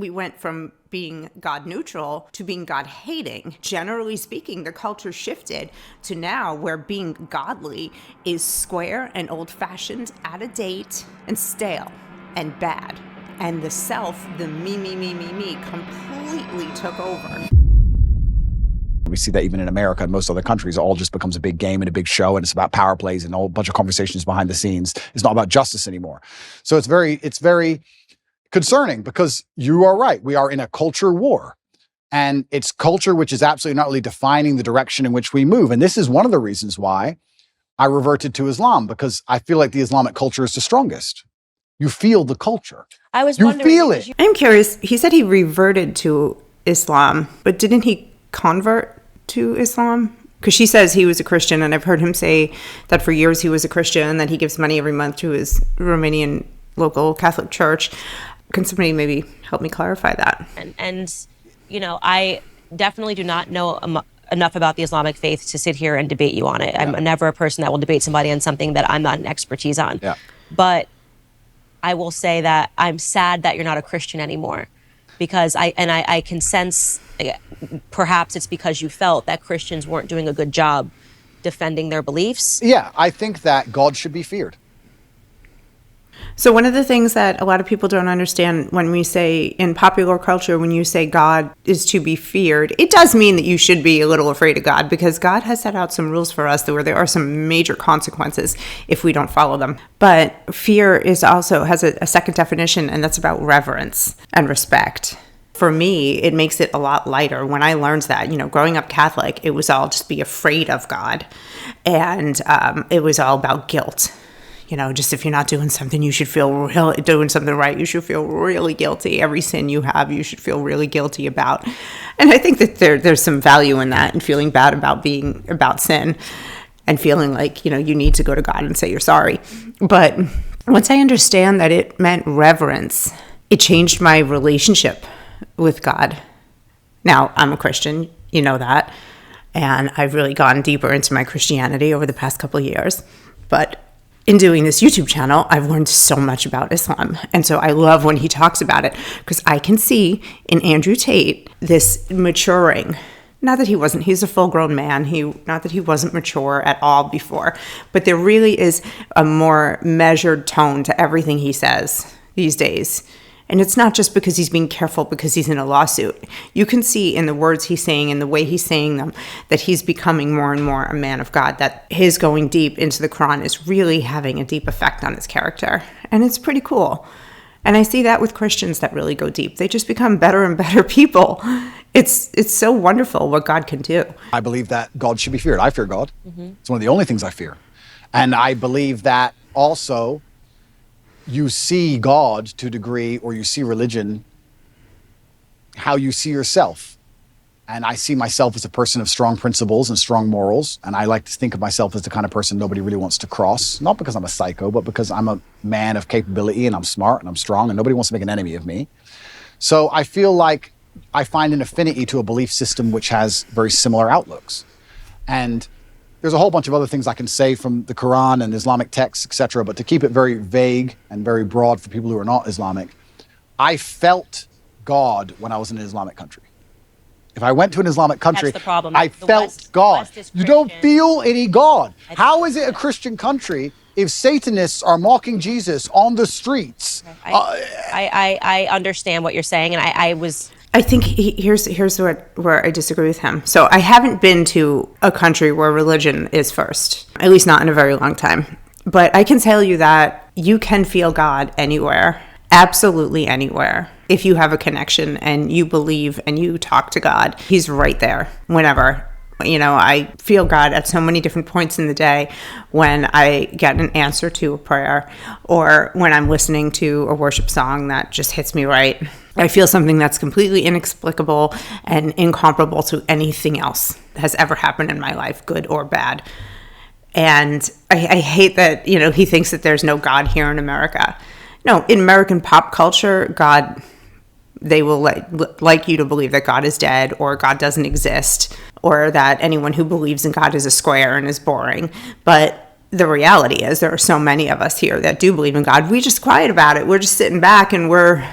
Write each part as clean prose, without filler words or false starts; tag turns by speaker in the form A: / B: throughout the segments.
A: We went from being God neutral to being God hating. Generally speaking, the culture shifted to now where being godly is square and old fashioned, out of date and stale and bad. And the self, the me, completely took over.
B: We see that even in America and most other countries, it all just becomes a big game and a big show, and it's about power plays and a whole bunch of conversations behind the scenes. It's not about justice anymore. So it's very concerning, because you are right. We are in a culture war, and it's culture which is absolutely not really defining the direction in which we move. And this is one of the reasons why I reverted to Islam, because I feel like the Islamic culture is the strongest. You feel the culture. You feel it.
A: I'm curious. He said he reverted to Islam, but didn't he convert to Islam? Because she says he was a Christian, and I've heard him say that for years he was a Christian, and that he gives money every month to his Romanian local Catholic church. Can somebody maybe help me clarify that?
C: And I definitely do not know enough about the Islamic faith to sit here and debate you on it. Yeah. I'm never a person that will debate somebody on something that I'm not an expertise on.
B: Yeah.
C: But I will say that I'm sad that you're not a Christian anymore, because I can sense, perhaps it's because you felt that Christians weren't doing a good job defending their beliefs.
B: Yeah, I think that God should be feared.
A: So one of the things that a lot of people don't understand when we say in popular culture, when you say God is to be feared, it does mean that you should be a little afraid of God, because God has set out some rules for us where there are some major consequences if we don't follow them. But fear is also has a second definition, and that's about reverence and respect. For me, it makes it a lot lighter. When I learned that, growing up Catholic, it was all just be afraid of God. And it was all about guilt. Just if you're not doing something, you should feel doing something right. You should feel really guilty. Every sin you have, you should feel really guilty about. And I think that there's some value in that, and feeling bad about sin, and feeling like, you need to go to God and say you're sorry. But once I understand that it meant reverence, it changed my relationship with God. Now, I'm a Christian, you know that. And I've really gone deeper into my Christianity over the past couple of years. But in doing this YouTube channel, I've learned so much about Islam. And so I love when he talks about it, because I can see in Andrew Tate this maturing. Not that he wasn't, he's a full-grown man. Not that he wasn't mature at all before, but there really is a more measured tone to everything he says these days. And it's not just because he's being careful because he's in a lawsuit. You can see in the words he's saying and the way he's saying them that he's becoming more and more a man of God, that his going deep into the Quran is really having a deep effect on his character. And it's pretty cool. And I see that with Christians that really go deep. They just become better and better people. It's so wonderful what God can do.
B: I believe that God should be feared. I fear God.
C: Mm-hmm.
B: It's one of the only things I fear. And I believe that also you see God to a degree, or you see religion, how you see yourself. And I see myself as a person of strong principles and strong morals. And I like to think of myself as the kind of person nobody really wants to cross. Not because I'm a psycho, but because I'm a man of capability, and I'm smart and I'm strong, and nobody wants to make an enemy of me. So I feel like I find an affinity to a belief system which has very similar outlooks. And there's a whole bunch of other things I can say from the Quran and Islamic texts, etc. But to keep it very vague and very broad for people who are not Islamic, I felt God when I was in an Islamic country. If I went to an Islamic country,
C: that's the problem.
B: I felt God. You don't feel any God. How is it a Christian country if Satanists are mocking Jesus on the streets?
C: I understand what you're saying, and
A: I think here's where I disagree with him. So I haven't been to a country where religion is first, at least not in a very long time. But I can tell you that you can feel God anywhere, absolutely anywhere. If you have a connection and you believe and you talk to God, he's right there whenever. I feel God at so many different points in the day, when I get an answer to a prayer, or when I'm listening to a worship song that just hits me right. I feel something that's completely inexplicable and incomparable to anything else that has ever happened in my life, good or bad. And I hate that, he thinks that there's no God here in America. No, in American pop culture, God, they will like you to believe that God is dead, or God doesn't exist, or that anyone who believes in God is a square and is boring. But the reality is there are so many of us here that do believe in God. We just quiet about it. We're just sitting back and we're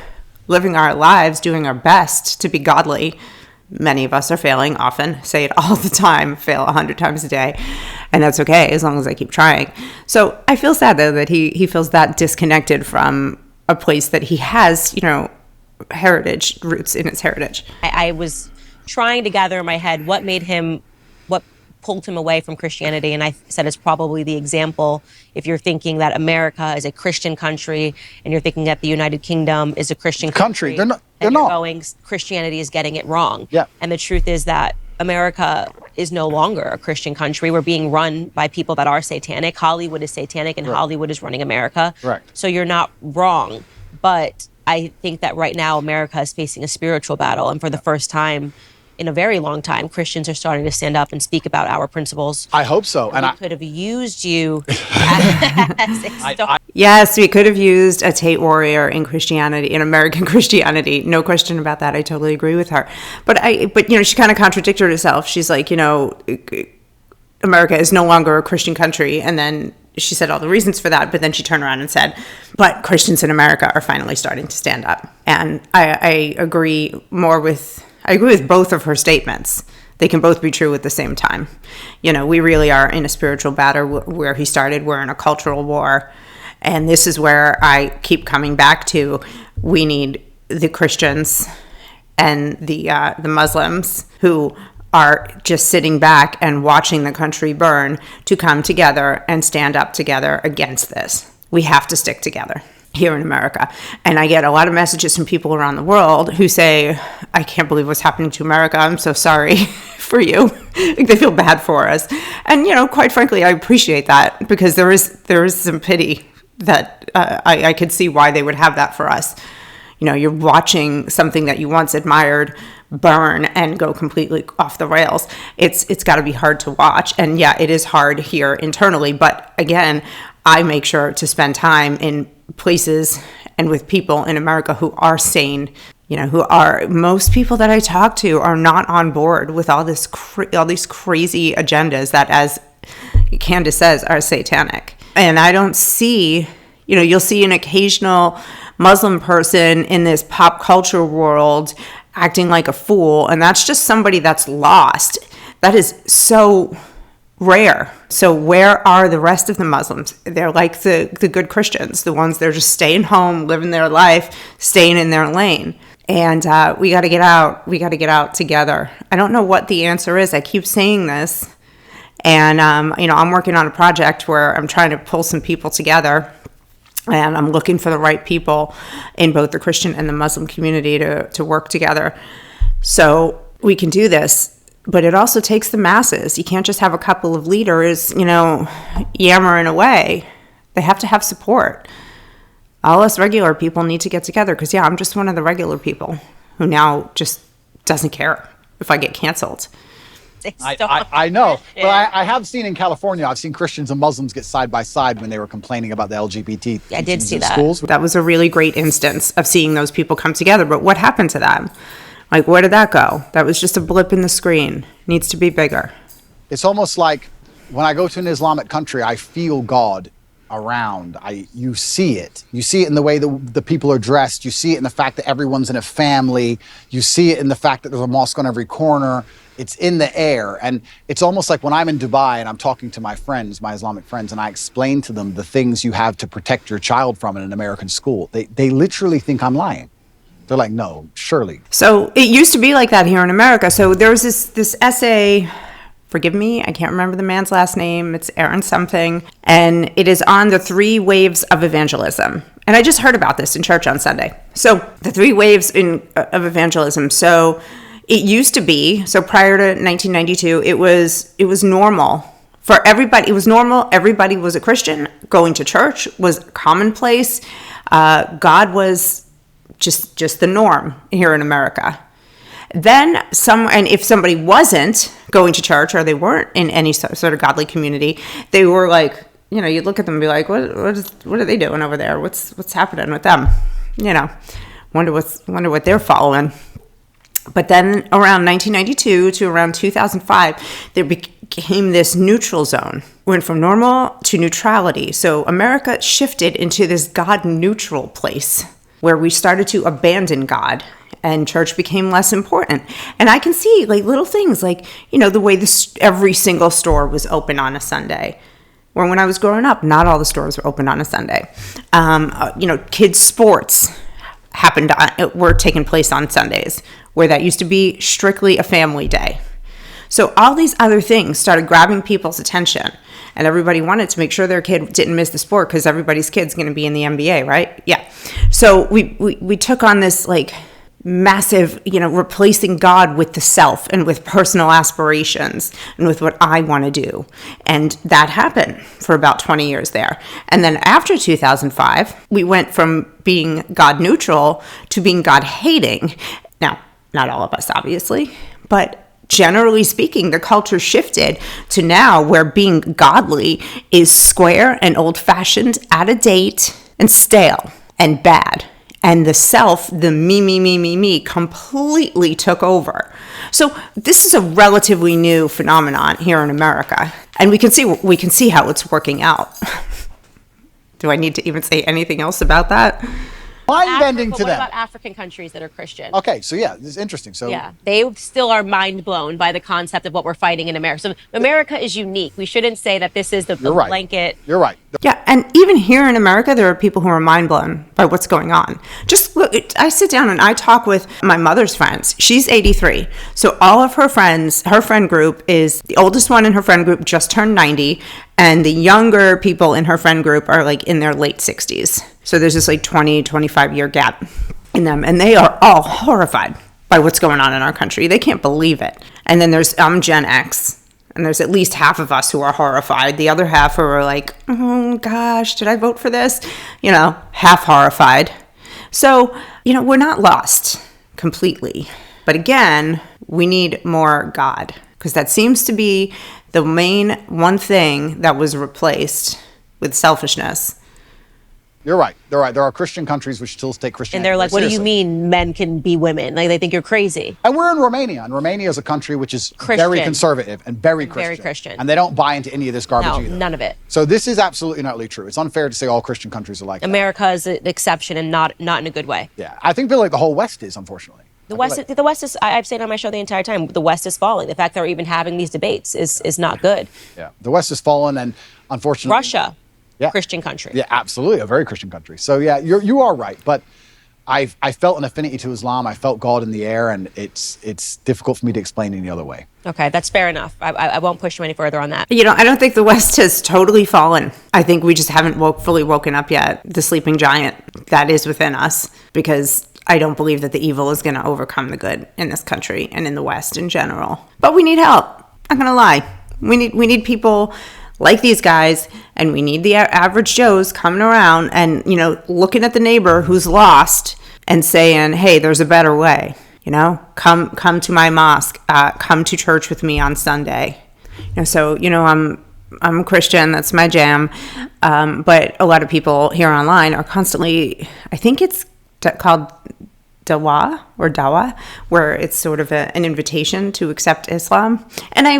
A: living our lives, doing our best to be godly. Many of us are failing often, say it all the time, fail 100 times a day. And that's okay, as long as I keep trying. So I feel sad, though, that he feels that disconnected from a place that he has, heritage, roots in its heritage.
C: I was trying to gather in my head what pulled him away from Christianity, and I said it's probably the example. If you're thinking that America is a Christian country, and you're thinking that the United Kingdom is a Christian country,
B: they're not.
C: Going, Christianity is getting it wrong.
B: Yeah.
C: And the truth is that America is no longer a Christian country. We're being run by people that are satanic. Hollywood is satanic, and Hollywood is running America.
B: Right.
C: So you're not wrong, but I think that right now America is facing a spiritual battle, and for the first time in a very long time, Christians are starting to stand up and speak about our principles.
B: I hope so.
C: And I could have used you as a
A: Yes, we could have used a Tate warrior in Christianity, in American Christianity. No question about that. I totally agree with her. But she kind of contradicted herself. She's like, America is no longer a Christian country. And then she said all the reasons for that, but then she turned around and said, but Christians in America are finally starting to stand up. And I agree with both of her statements. They can both be true at the same time. We really are in a spiritual battle where he started. We're in a cultural war. And this is where I keep coming back to, we need the Christians and the Muslims who are just sitting back and watching the country burn to come together and stand up together against this. We have to stick together here in America. And I get a lot of messages from people around the world who say, I can't believe what's happening to America. I'm so sorry for you. They feel bad for us. And, quite frankly, I appreciate that, because there is some pity that I could see why they would have that for us. You're watching something that you once admired burn and go completely off the rails. It's got to be hard to watch. And yeah, it is hard here internally. But again, I make sure to spend time in places and with people in America who are sane, most people that I talk to are not on board with all these crazy agendas that, as Candace says, are satanic. And I don't see, you'll see an occasional Muslim person in this pop culture world acting like a fool, and that's just somebody that's lost. That is so rare. So where are the rest of the Muslims? They're like the good Christians, the ones that are just staying home, living their life, staying in their lane. And we got to get out. We got to get out together. I don't know what the answer is. I keep saying this. And, I'm working on a project where I'm trying to pull some people together. And I'm looking for the right people in both the Christian and the Muslim community to work together. So we can do this. But it also takes the masses. You can't just have a couple of leaders, yammering away. They have to have support. All us regular people need to get together, because, I'm just one of the regular people who now just doesn't care if I get canceled.
B: I know. But I have seen in California, I've seen Christians and Muslims get side by side when they were complaining about the LGBT
C: I did see that.
B: schools.
A: That was a really great instance of seeing those people come together. But what happened to them? Like, where did that go? That was just a blip in the screen. Needs to be bigger.
B: It's almost like when I go to an Islamic country, I feel God around. You see it. You see it in the way the people are dressed. You see it in the fact that everyone's in a family. You see it in the fact that there's a mosque on every corner. It's in the air. And it's almost like when I'm in Dubai and I'm talking to my friends, my Islamic friends, and I explain to them the things you have to protect your child from in an American school. They literally think I'm lying. They're like, no, surely.
A: So it used to be like that here in America. So there was this essay, forgive me, I can't remember the man's last name. It's Aaron something. And it is on the 3 waves of evangelism. And I just heard about this in church on Sunday. So the 3 waves of evangelism. So it used to be, so prior to 1992, it was normal for everybody. It was normal. Everybody was a Christian. Going to church was commonplace. God was just the norm here in America. Then and if somebody wasn't going to church, or they weren't in any sort of godly community, they were like, you'd look at them and be like, what are they doing over there? What's happening with them? Wonder what they're following. But then around 1992 to around 2005, there became this neutral zone. Went from normal to neutrality. So America shifted into this God neutral place. where we started to abandon God and church became less important. And I can see like little things like, the way every single store was open on a Sunday. Where when I was growing up, not all the stores were open on a Sunday. Kids' sports were taking place on Sundays, where that used to be strictly a family day. So all these other things started grabbing people's attention, and everybody wanted to make sure their kid didn't miss the sport because everybody's kid's going to be in the NBA, right? Yeah. So we took on this like massive, replacing God with the self and with personal aspirations and with what I want to do. And that happened for about 20 years there. And then after 2005, we went from being God neutral to being God hating. Now, not all of us, obviously, but generally speaking, the culture shifted to now where being godly is square and old-fashioned, out of date, and stale and bad. And the self, the me, completely took over. So this is a relatively new phenomenon here in America, and we can see how it's working out. Do I need to even say anything else about that?
B: Mind-bending to
C: what
B: them.
C: about African countries that are Christian?
B: Okay, so yeah, this is interesting. So
C: yeah, they still are mind blown by the concept of what we're fighting in America. So America is unique. We shouldn't say that this is the
B: right.
C: blanket.
B: You're right.
A: Yeah, and even here in America, there are people who are mind blown by what's going on. Just look, I sit down and I talk with my mother's friends. She's 83. So all of her friends, her friend group is, the oldest one in her friend group just turned 90. And the younger people in her friend group are like in their late 60s. So there's this like 20, 25 year gap in them. And they are all horrified by what's going on in our country. They can't believe it. And then there's Gen X. And there's at least half of us who are horrified. The other half are like, oh gosh, did I vote for this? Half horrified. So, we're not lost completely. But again, we need more God, because that seems to be the main one thing that was replaced with selfishness.
B: You're right. They're right. There are Christian countries which still take Christianity.
C: And they're like, what do you mean men can be women? Like, they think you're crazy.
B: And we're in Romania. And Romania is a country which is
C: Christian.
B: very conservative and very Christian.
C: Very Christian.
B: And they don't buy into any of this garbage
C: No,
B: either.
C: none of it.
B: So this is absolutely not really true. It's unfair to say all Christian countries are like that.
C: America is an exception and not in a good way.
B: Yeah. I think like the whole West is, unfortunately.
C: The West is, I've said on my show the entire time, the West is falling. The fact that we're even having these debates is not good.
B: Yeah. The West has fallen, and unfortunately...
C: Russia.
B: Yeah.
C: Christian country.
B: Yeah, absolutely. A very Christian country. So yeah, you are right. But I felt an affinity to Islam. I felt God in the air, and it's difficult for me to explain any other way.
C: Okay, that's fair enough. I won't push you any further on that.
A: I don't think the West has totally fallen. I think we just haven't fully woken up yet. The sleeping giant that is within us, because I don't believe that the evil is going to overcome the good in this country and in the West in general. But we need help. I'm not going to lie. We need people like these guys, and we need the average Joes coming around and, looking at the neighbor who's lost and saying, hey, there's a better way. Come to my mosque, come to church with me on Sunday. I'm a Christian, that's my jam. But a lot of people here online are constantly, I think it's called dawa, where it's sort of an invitation to accept Islam. And I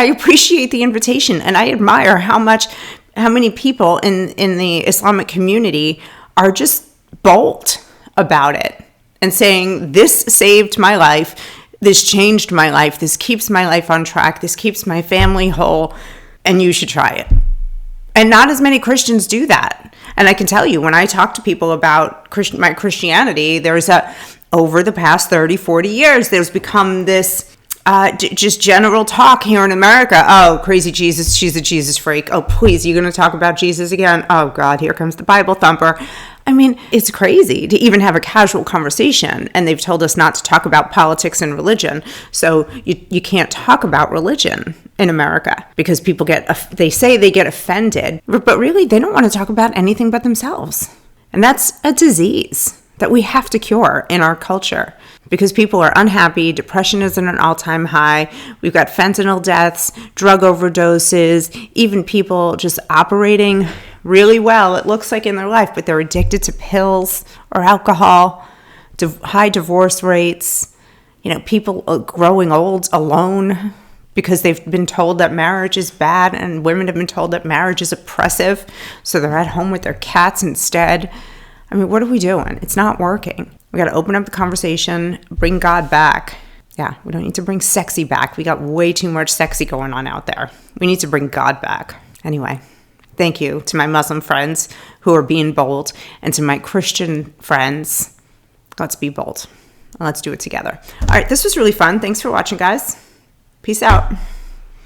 A: appreciate the invitation, and I admire how many people in the Islamic community are just bold about it and saying, this saved my life, this changed my life, this keeps my life on track, this keeps my family whole, and you should try it. And not as many Christians do that. And I can tell you, when I talk to people about my Christianity, over the past 30, 40 years, there's become this just general talk here in America. Oh, crazy Jesus, she's a Jesus freak. Oh, please, you're going to talk about Jesus again? Oh, God, here comes the Bible thumper. I mean, it's crazy to even have a casual conversation. And they've told us not to talk about politics and religion. So you can't talk about religion in America because people they say they get offended. But really, they don't want to talk about anything but themselves. And that's a disease that we have to cure in our culture because people are unhappy. Depression is at an all-time high. We've got fentanyl deaths, drug overdoses, even people just operating really well, it looks like, in their life, but they're addicted to pills or alcohol, high divorce rates, people growing old alone because they've been told that marriage is bad, and women have been told that marriage is oppressive, so they're at home with their cats instead. I mean, what are we doing? It's not working. We got to open up the conversation, bring God back. Yeah, we don't need to bring sexy back. We got way too much sexy going on out there. We need to bring God back. Anyway, thank you to my Muslim friends who are being bold, and to my Christian friends, let's be bold. Let's do it together. All right, this was really fun. Thanks for watching, guys. Peace out.